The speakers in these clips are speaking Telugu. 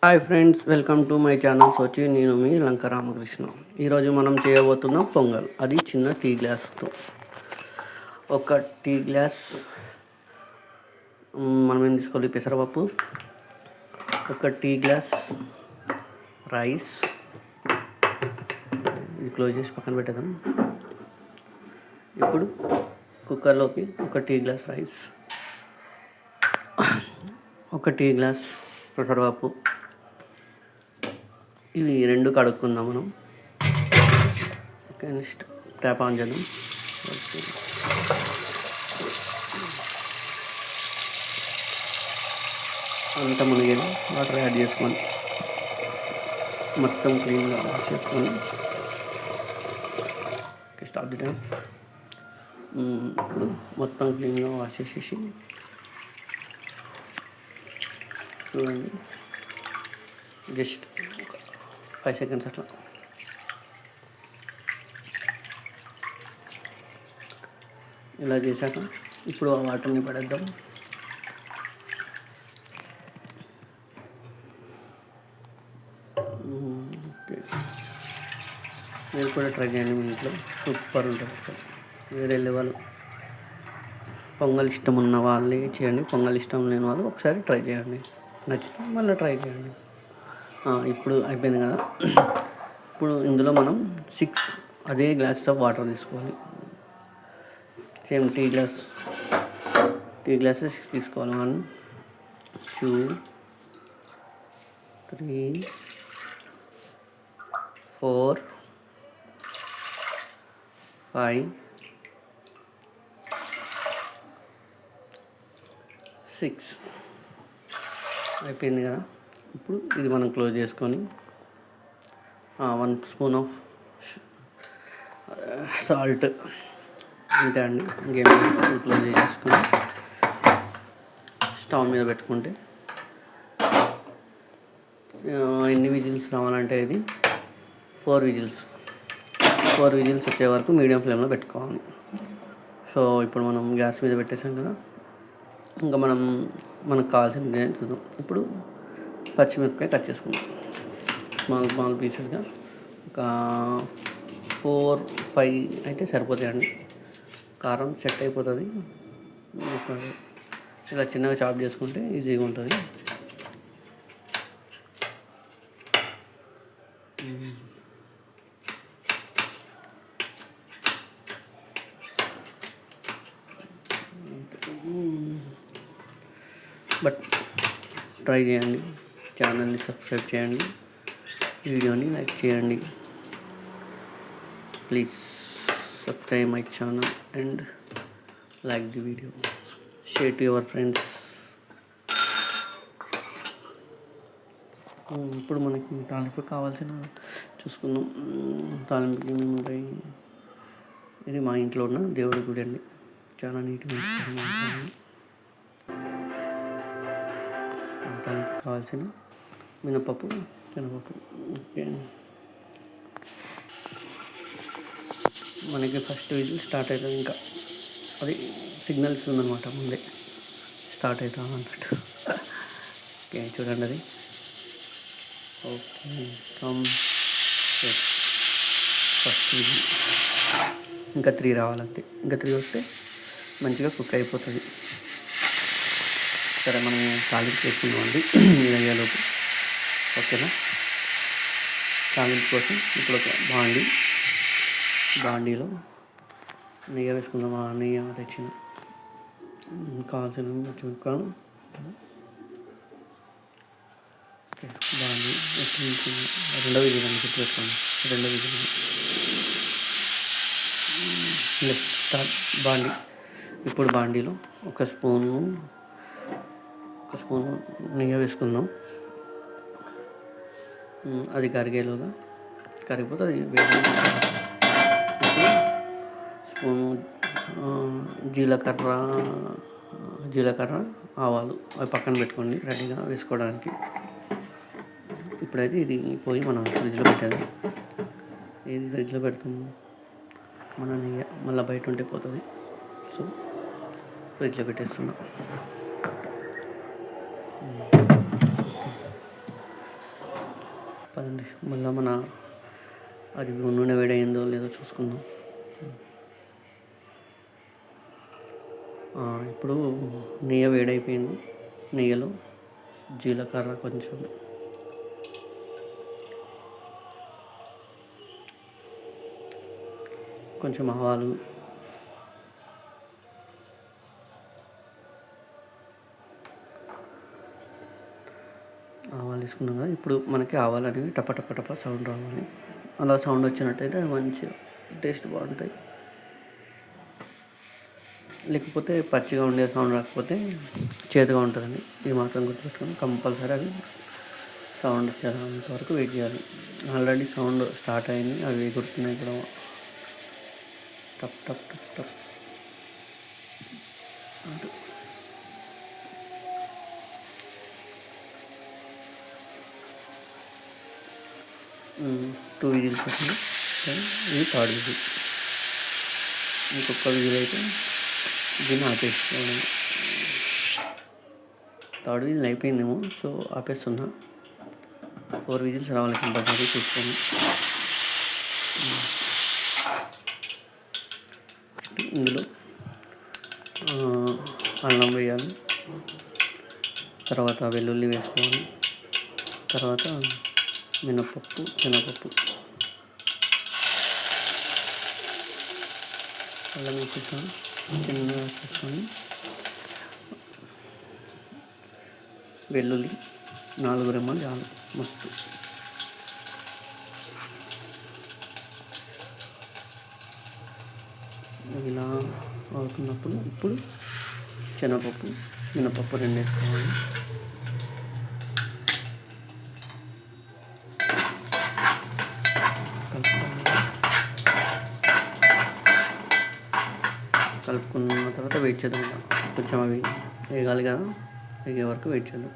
Hi friends, welcome to my channels. వచ్చి నేను మీ లంక రామకృష్ణ. ఈరోజు మనం చేయబోతున్నాం పొంగల్. అది చిన్న టీ గ్లాస్తో. ఒక టీ గ్లాస్ మనం ఏం తీసుకోవాలి? పెసరపప్పు, ఒక టీ గ్లాస్ రైస్. ఇది క్లోజ్ చేసి పక్కన పెట్టేద్దాం. ఇప్పుడు కుక్కర్లోకి ఒక టీ గ్లాస్ రైస్, ఒక టీ గ్లాస్ పెసరపప్పు, ఇవి రెండు కడుక్కుందాం మనం. ఓకే, నెక్స్ట్ ట్యాప్ ఆన్ చేద్దాం. ఓకే, అంతా మునిగేది వాటర్ యాడ్ చేసుకొని మొత్తం క్లీన్గా వాష్ చేసుకొని స్టాప్ ది టైం. ఇప్పుడు మొత్తం క్లీన్గా వాష్ చేసేసి చూడండి, జస్ట్ 5 seconds అట్లా. ఇలా చేశాక ఇప్పుడు ఆ వాటర్ని పడేద్దాం. ఓకే, మీరు కూడా ట్రై చేయండి. మీ ఇంట్లో సూపర్ ఉంటుంది, సార్ వేరే లెవెల్. పొంగల్ ఇష్టం ఉన్న వాళ్ళే చేయండి, పొంగల్ ఇష్టం లేని వాళ్ళు ఒకసారి ట్రై చేయండి. నచ్చితే మళ్ళీ ట్రై చేయండి. ఇప్పుడు అయిపోయింది కదా. ఇప్పుడు ఇందులో మనం 6 అదే గ్లాస్ ఆఫ్ వాటర్ తీసుకోవాలి. సేమ్ టీ గ్లాస్ 6 తీసుకోవాలి. 1 2 3 4 5 6 అయిపోయింది కదా. ఇప్పుడు ఇది మనం క్లోజ్ చేసుకొని 1 స్పూన్ ఆఫ్ సాల్ట్, అంతే అండి. ఇంకేం క్లోజ్ చేసుకొని స్టవ్ మీద పెట్టుకుంటే ఎన్ని విజిల్స్ రావాలంటే ఇది 4 విజిల్స్ వచ్చే వరకు మీడియం ఫ్లేమ్లో పెట్టుకోవాలి. సో ఇప్పుడు మనం గ్యాస్ మీద పెట్టేసాం కదా. ఇంకా మనకు కావాల్సిన ఇంగ్రీడియంట్స్ చూద్దాం. ఇప్పుడు పచ్చిమిరపకాయ కట్ చేసుకుందాం స్మాల్ పీసెస్గా. ఒక 4-5 అయితే సరిపోతాయండి, కారం సెట్ అయిపోతుంది. ఇలా చిన్నగా చాప్ చేసుకుంటే ఈజీగా ఉంటుంది. బట్ ట్రై చేయండి, ఛానల్ని సబ్స్క్రైబ్ చేయండి, వీడియోని లైక్ చేయండి. Please subscribe my channel and like the video, share to your friends. ఇప్పుడు మనకి తాలింపు కావాల్సిన చూసుకుందాం. తాలింపుకి ఏమేమి ఉంటాయి? ఇది మా ఇంట్లో ఉన్న దేవుడి గుడి అండి, చాలా నీట్గా ఉంటుంది. తాలింపుకి కావాల్సిన మినపప్పు, శనగపప్పు. ఓకే, మనకి ఫస్ట్ విజిల్ స్టార్ట్ అవుతుంది. ఇంకా అది సిగ్నల్స్ ఉందన్నమాట, ముందే స్టార్ట్ అవుతాం అన్నట్టు. ఓకే, చూడండి అది. ఓకే, ఫస్ట్ విజిల్ ఇంకా 3 రావాలంతే. ఇంకా 3 వస్తే మంచిగా కుక్ అయిపోతుంది. సరే, మనం తాలింపు వేసుకుందామండి ఇది అయ్యేలోపు. ఓకేనా, తాలింపు కోసం ఇప్పుడు ఒక బాండీలో నెయ్యి వేసుకుందాం. ఆ నెయ్యి తెచ్చిన కావాల్సిన పచ్చిమిరపకాయలు. ఓకే, బాండీ రెండో విజిల్ పెట్టుకుందాం. బాండీ. ఇప్పుడు బాండీలో ఒక స్పూను నెయ్యి వేసుకుందాం. అది కరిగిపోతే అది వేడి. స్పూను జీలకర్ర, ఆవాలు అవి పక్కన పెట్టుకోండి రెడీగా వేసుకోవడానికి. ఇప్పుడైతే ఇది పోయి మనం ఫ్రిడ్జ్లో పెట్టేది. ఇది ఫ్రిడ్జ్లో పెడతాము, మన నెయ్యి మళ్ళీ బయట ఉంటే పోతుంది. సో ఫ్రిడ్జ్లో పెట్టేస్తున్నాం. పదండి మళ్ళీ మన అది నూనె వేడైందో లేదో చూసుకుందాం. ఇప్పుడు నెయ్యి వేడైపోయింది. నెయ్యిలో జీలకర్ర కొంచెం ఆవాలు, వేసుకున్నాం కదా. ఇప్పుడు మనకి ఆవాలు అనేవి టప టప టప సౌండ్ రావాలి. అలా సౌండ్ వచ్చినట్టయితే మంచిగా టేస్ట్ బాగుంటాయి. లేకపోతే పచ్చిగా ఉండే సౌండ్ రాకపోతే చేదుగా ఉంటుందండి. ఇది మాత్రం గుర్తుపెట్టుకొని కంపల్సరీ అవి సౌండ్ వచ్చేంత వరకు వెయిట్ చేయాలి. ఆల్రెడీ సౌండ్ స్టార్ట్ అయింది, అవి ఎగురుతున్నాయి కూడా. టప్ టప్ టప్ టప్ అంటూ 2 విజిల్స్ వచ్చింది. ఇది థర్డ్ విజిల్. ఇంకొక విజిల్ అయితే దీన్ని ఆపేసుకోవడం. థర్డ్ విజిల్ అయిపోయిందేమో, సో ఆపేస్తున్నా. 4 విజిల్స్ రావాలి కంపల్సరీ చూసుకొని. ఇందులో అల్లం వేయాలి, తర్వాత వెల్లుల్లి వేసుకోవాలి, తర్వాత మినపప్పు, శనగపప్పు, అల్లం వేసేసాను చిన్నగా వేసేసుకొని, వెల్లుల్లి 4 రెమ్మలు చాలు మస్తు. ఇలా అవుతున్నప్పుడు ఇప్పుడు శనగపప్పు, మినపప్పు 2 వేసుకోవాలి. కలుపుకున్న తర్వాత వెయిట్ చేద్దాం. కొంచెం అవి వేగాలి కదా, వేగే వరకు వెయిట్ చేద్దాం.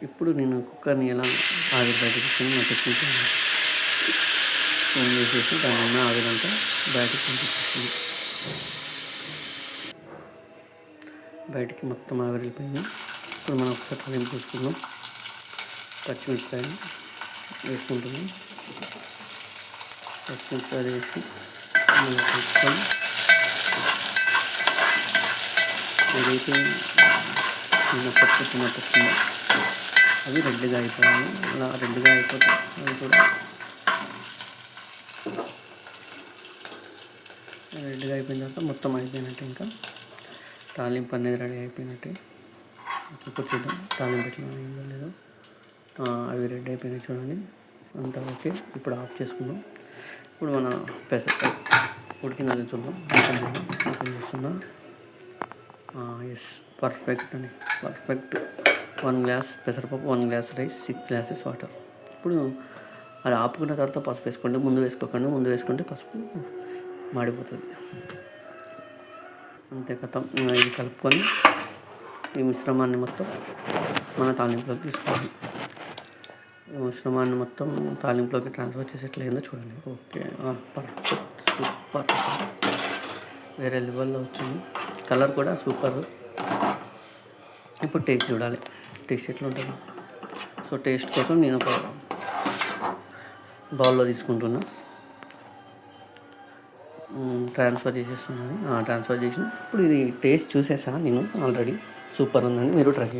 ఇప్పుడు నేను కుక్కర్ని ఎలా ఆవిరి బయటకు తీసుకొని నా టెక్నిక్ ఫోన్ చేసేసి దాని ఉన్న ఆవిరంతా బయటకు పంపించేస్తుంది. బయటికి మొత్తం ఆవిరి వెళ్ళిపోయింది. ఇప్పుడు మనం ఒకసారి తాలింపు చూసుకుందాం. పచ్చిమిరపకాయలు వేసుకుంటున్నాం. పచ్చిమిరపకాయలు వేసి మళ్ళీ కలుపుకొని ఏదైతే చిన్నపప్పు అవి రెడ్గా అయిపోయాయి. అలా రెడ్గా అయిపోతే అవి కూడా రెడ్గా అయిపోయిన తర్వాత మొత్తం అయిపోయినట్టు. ఇంకా తాలింపు అనేది రెడీ అయిపోయినట్టే. ఇప్పుడు చూద్దాం తాలింపు ఎట్లా అయిందో లేదో. అవి రెడీ అయిపోయినాయి చూడండి, అంతా ఓకే. ఇప్పుడు ఆఫ్ చేసుకుందాం. ఇప్పుడు మన పెసరకాయ ఉడికినది చూద్దాం. ఓపెన్ చేస్తున్నా. ఎస్, పర్ఫెక్ట్ అండి, పర్ఫెక్ట్. 1 గ్లాస్ పెసరపప్పు, 1 గ్లాస్ రైస్, 6 గ్లాసెస్ వాటర్. ఇప్పుడు అది ఆపుకున్న తర్వాత పసుపు వేసుకోండి. ముందు వేసుకోకండి, ముందు వేసుకుంటే పసుపు మాడిపోతుంది. అంతే కథం. ఇది కలుపుకొని ఈ మిశ్రమాన్ని మొత్తం మన తాలింపులోకి తీసుకోవాలి. ఈ మిశ్రమాన్ని మొత్తం తాలింపులోకి ట్రాన్స్ఫర్ చేసేట్లయిందో చూడండి. ఓకే, పర్ఫెక్ట్, సూపర్, వేరే లెవెల్లో వచ్చింది. కలర్ కూడా సూపర్. ఇప్పుడు టేస్ట్ చూడాలి, టేస్ట్ ఎట్లా ఉంటుంది. సో టేస్ట్ కోసం నేను ఒక బౌల్లో తీసుకుంటున్నా, ట్రాన్స్ఫర్ చేసేస్తున్నాను. ట్రాన్స్ఫర్ చేసిన ఇప్పుడు ఇది టేస్ట్ చూసేసాను నేను ఆల్రెడీ. సూపర్ ఉందండి, మీరు ట్రై చేయండి.